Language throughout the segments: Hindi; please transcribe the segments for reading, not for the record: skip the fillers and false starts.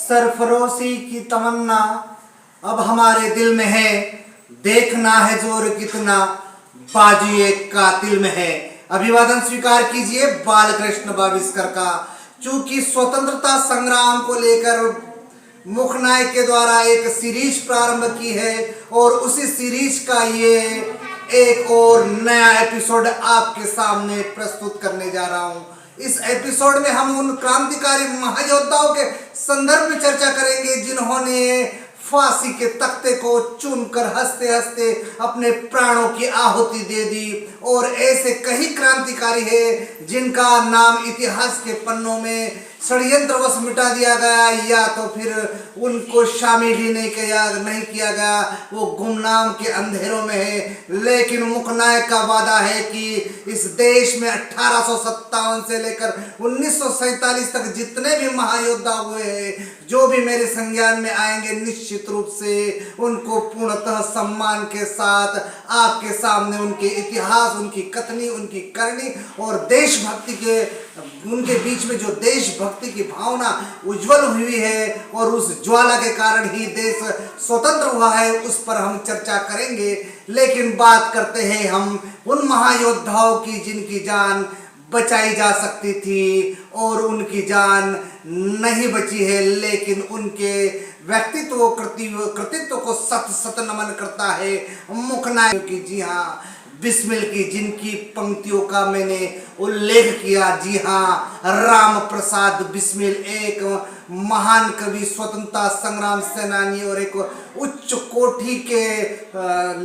सरफरोशी की तमन्ना अब हमारे दिल में है, देखना है जोर कितना बाजू एक कातिल में है। अभिवादन स्वीकार कीजिए बालकृष्ण बाविस्कर का। चूंकि स्वतंत्रता संग्राम को लेकर मुखनायक के द्वारा एक सीरीज प्रारंभ की है और उसी सीरीज का ये एक और नया एपिसोड आपके सामने प्रस्तुत करने जा रहा हूं। इस एपिसोड में हम उन क्रांतिकारी महायोद्धाओं के संदर्भ में चर्चा करेंगे जिन्होंने फांसी के तख्ते को चूमकर हंसते हंसते अपने प्राणों की आहुति दे दी। और ऐसे कई क्रांतिकारी हैं जिनका नाम इतिहास के पन्नों में षड्यंत्रवश मिटा दिया गया या तो फिर उनको शामिल ही नहीं किया गया, वो गुमनाम के अंधेरों में है। लेकिन मुखनायक का वादा है कि इस देश में 1857 से लेकर 1947 तक जितने भी महायोद्धा हुए हैं, जो भी मेरे संज्ञान में आएंगे, निश्चित रूप से उनको पूर्णतः सम्मान के साथ आपके सामने उनके इतिहास, उनकी कथनी, उनकी करनी और देशभक्ति के उनके बीच में जो देशभक्ति की भावना उज्जवल हुई है और उस ज्वाला के कारण ही देश स्वतंत्र हुआ है, उस पर हम चर्चा करेंगे। लेकिन बात करते हैं हम उन महायोद्धाओं की जिनकी जान बचाई जा सकती थी और उनकी जान नहीं बची है, लेकिन उनके व्यक्तित्व कृतित्व को सत सत नमन करता है मुखनायक की। जी हाँ, बिस्मिल की जिनकी पंक्तियों का मैंने उल्लेख किया। जी हाँ, राम प्रसाद बिस्मिल एक महान कवि, स्वतंत्रता संग्राम सेनानी और एक उच्च कोटि के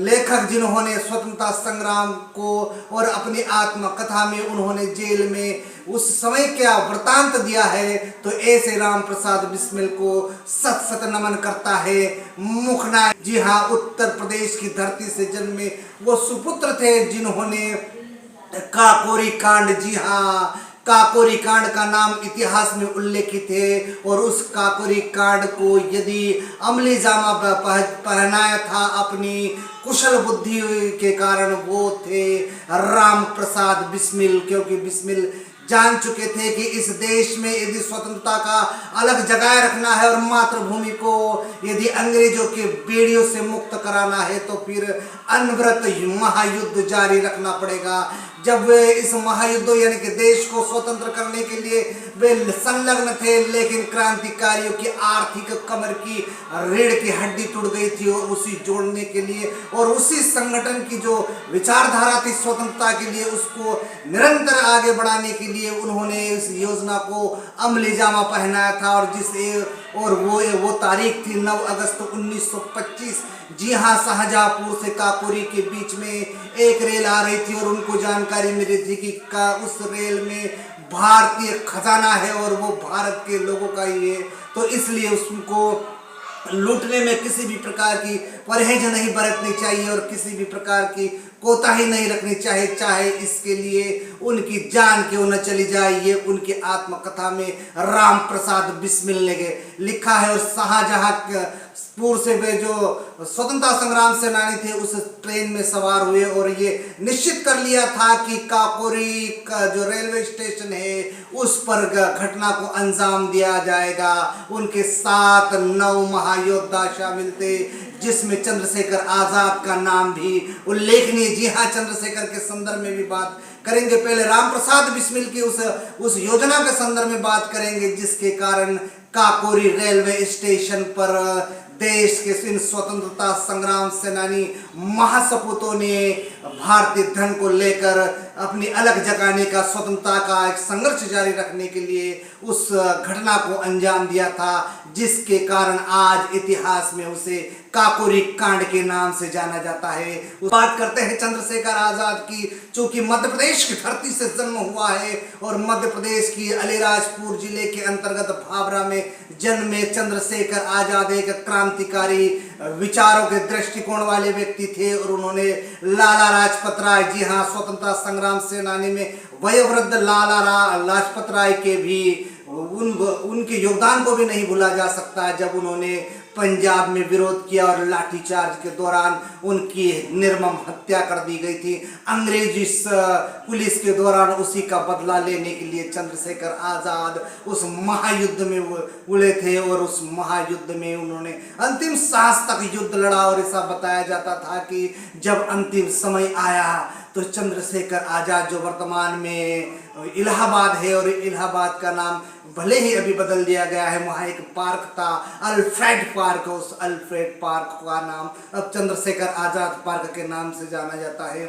लेखक जिन्होंने स्वतंत्रता संग्राम को और अपनी आत्मकथा में उन्होंने जेल में उस समय क्या वृतांत दिया है, तो ऐसे राम प्रसाद बिस्मिल को सत सत नमन करता है मुखनायक। जी हाँ, उत्तर प्रदेश की धरती से जन्मे वो सुपुत्र थे जिन्होंने काकोरी कांड, जी हाँ, काकोरी कांड का नाम इतिहास में उल्लेखित है और उस काकोरी कांड को यदि अमली जामा पहनाया था अपनी कुशल बुद्धि के कारण, वो थे राम प्रसाद बिस्मिल। क्योंकि बिस्मिल जान चुके थे कि इस देश में यदि स्वतंत्रता का अलग जगह रखना है और मातृभूमि को यदि अंग्रेजों के बेड़ियों से मुक्त कराना है, तो फिर अनवरत महायुद्ध जारी रखना पड़ेगा। जब वे इस महायुद्ध यानी कि देश को स्वतंत्र करने के लिए वे संलग्न थे, लेकिन क्रांतिकारियों की आर्थिक कमर की रीढ़ की हड्डी टूट गई थी और उसी जोड़ने के लिए और उसी संगठन की जो विचारधारा थी स्वतंत्रता के लिए, उसको निरंतर आगे बढ़ाने के लिए उन्होंने इस योजना को अमली जामा पहनाया था। और वो तारीख थी 9 अगस्त 1925। जी हाँ, शाहजहांपुर से काकोरी के बीच में एक रेल आ रही थी और उनको जानकारी मिली थी कि उस रेल में भारतीय खजाना है और वो भारत के लोगों का ही है, तो इसलिए उसको लूटने में किसी भी प्रकार की परहेज नहीं बरतनी चाहिए और किसी भी प्रकार की कोताही नहीं रखनी चाहिए, चाहे इसके लिए उनकी जान क्यों न चली जाए। ये उनकी आत्मकथा में राम प्रसाद बिस्मिल ने लिखा है। और शाहजहांपुर से वे जो स्वतंत्रता संग्राम सेनानी थे उस ट्रेन में सवार हुए और ये निश्चित कर लिया था कि काकोरी का जो रेलवे स्टेशन है उस पर घटना को अंजाम दिया जाएगा। उनके साथ 9 महायोद्धा शामिल थे जिसमें चंद्रशेखर आजाद का नाम भी उल्लेखनीय। जी हाँ, चंद्रशेखर के संदर्भ में भी बात करेंगे। पहले राम प्रसाद बिस्मिल की उस योजना के संदर्भ में बात करेंगे जिसके कारण काकोरी रेलवे स्टेशन पर देश के इन स्वतंत्रता संग्राम सेनानी महासपूतों ने भारतीय धन को लेकर अपनी अलग जगाने का, स्वतंत्रता का एक संघर्ष जारी रखने के लिए उस घटना को अंजाम दिया था, जिसके कारण आज इतिहास में उसे काकोरी कांड के नाम से जाना जाता है। बात करते हैं चंद्रशेखर आजाद की। चूंकि मध्य प्रदेश की धरती से जन्म हुआ है और मध्य प्रदेश की अलीराजपुर जिले के अंतर्गत भाभरा में जन्मे चंद्रशेखर आजाद एक क्रांतिकारी विचारों के दृष्टिकोण वाले व्यक्ति थे और उन्होंने लाला लाजपत राय, जी हाँ, स्वतंत्रता संग्राम सेनानी में वयोवृद्ध लाला लाजपत राय के भी उनके योगदान को भी नहीं भूला जा सकता, जब उन्होंने पंजाब में विरोध किया और लाठीचार्ज के दौरान उनकी निर्मम हत्या कर दी गई थी। अंग्रेजी पुलिस के दौरान उसी का बदला लेने के लिए चंद्रशेखर आजाद उस महायुद्ध में उड़े थे और उस महायुद्ध में उन्होंने अंतिम सांस तक युद्ध लड़ा। और ऐसा बताया जाता था कि जब अंतिम समय आया तो चंद्रशेखर आजाद, जो वर्तमान में इलाहाबाद है और इलाहाबाद का नाम भले ही अभी बदल दिया गया है, वहाँ एक पार्क था अल्फ्रेड पार्क, उस अल्फ्रेड पार्क का नाम अब चंद्रशेखर आजाद पार्क के नाम से जाना जाता है।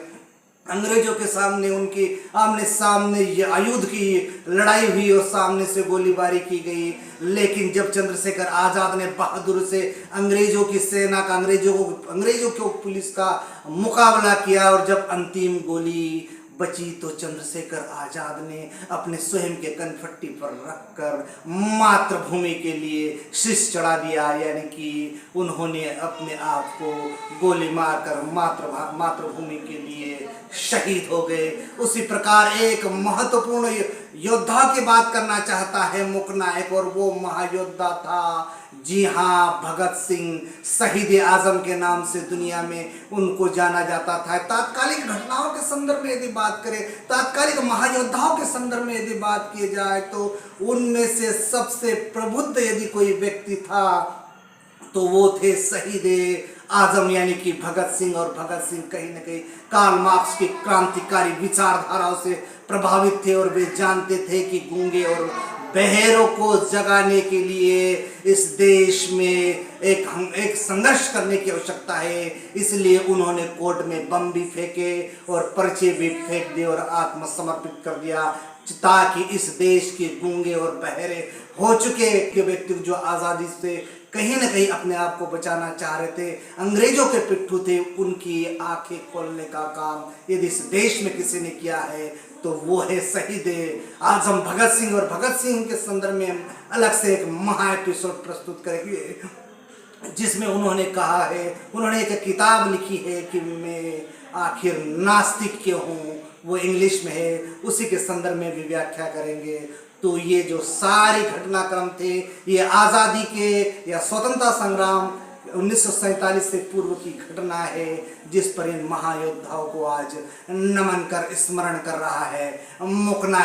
अंग्रेजों के सामने उनकी आमने सामने आयुध की लड़ाई हुई और सामने से गोलीबारी की गई, लेकिन जब चंद्रशेखर आजाद ने बहादुर से अंग्रेजों की सेना का, अंग्रेजों को पुलिस का मुकाबला किया और जब अंतिम गोली बची तो चंद्रशेखर आजाद ने अपने स्वयं के कनफट्टी पर रखकर मातृभूमि के लिए शीश चढ़ा दिया, यानी कि उन्होंने अपने आप को गोली मारकर मातृभूमि के लिए शहीद हो गए। उसी प्रकार एक महत्वपूर्ण योद्धा की बात करना चाहता है मुक नायक, और वो महायोद्धा था, जी हाँ, भगत सिंह। शहीद आजम के नाम से दुनिया में उनको जाना जाता था। तात्कालिक घटनाओं के संदर्भ में यदि बात करें, तात्कालिक महायोद्धाओं के संदर्भ में यदि बात की जाए तो उनमें से सबसे प्रबुद्ध यदि कोई व्यक्ति था तो वो थे शहीद आजम यानी कि भगत सिंह। और भगत सिंह कहीं न कहीं कार्ल मार्क्स की क्रांतिकारी विचारधाराओं से प्रभावित थे और वे जानते थे कि गूंगे और बहरों को जगाने के लिए इस देश में एक संघर्ष करने की आवश्यकता है। इसलिए उन्होंने कोर्ट में बम भी फेंके और पर्चे भी फेंक दिए और आत्मसमर्पित कर दिया, ताकि इस देश के गूंगे और बहरे हो चुके व्यक्ति जो आज़ादी से कहीं न कहीं अपने आप को बचाना चाह रहे थे, अंग्रेजों के पिट्ठू थे, उनकी आंखें खोलने का काम यदि इस देश में किसी ने किया है तो वो है शहीद आजम भगत सिंह। और भगत सिंह के संदर्भ में हम अलग से एक महा एपिसोड प्रस्तुत करेंगे, जिसमें उन्होंने कहा है, उन्होंने एक किताब लिखी है कि मैं आखिर नास्तिक क्यों हूँ, वो इंग्लिश में है, उसी के संदर्भ में भी व्याख्या करेंगे। तो ये जो सारी घटनाक्रम थे, ये आज़ादी के या स्वतंत्रता संग्राम 1947 से पूर्व की घटना है, जिस पर इन महायोद्धाओं को आज नमन कर स्मरण कर रहा है मुकना।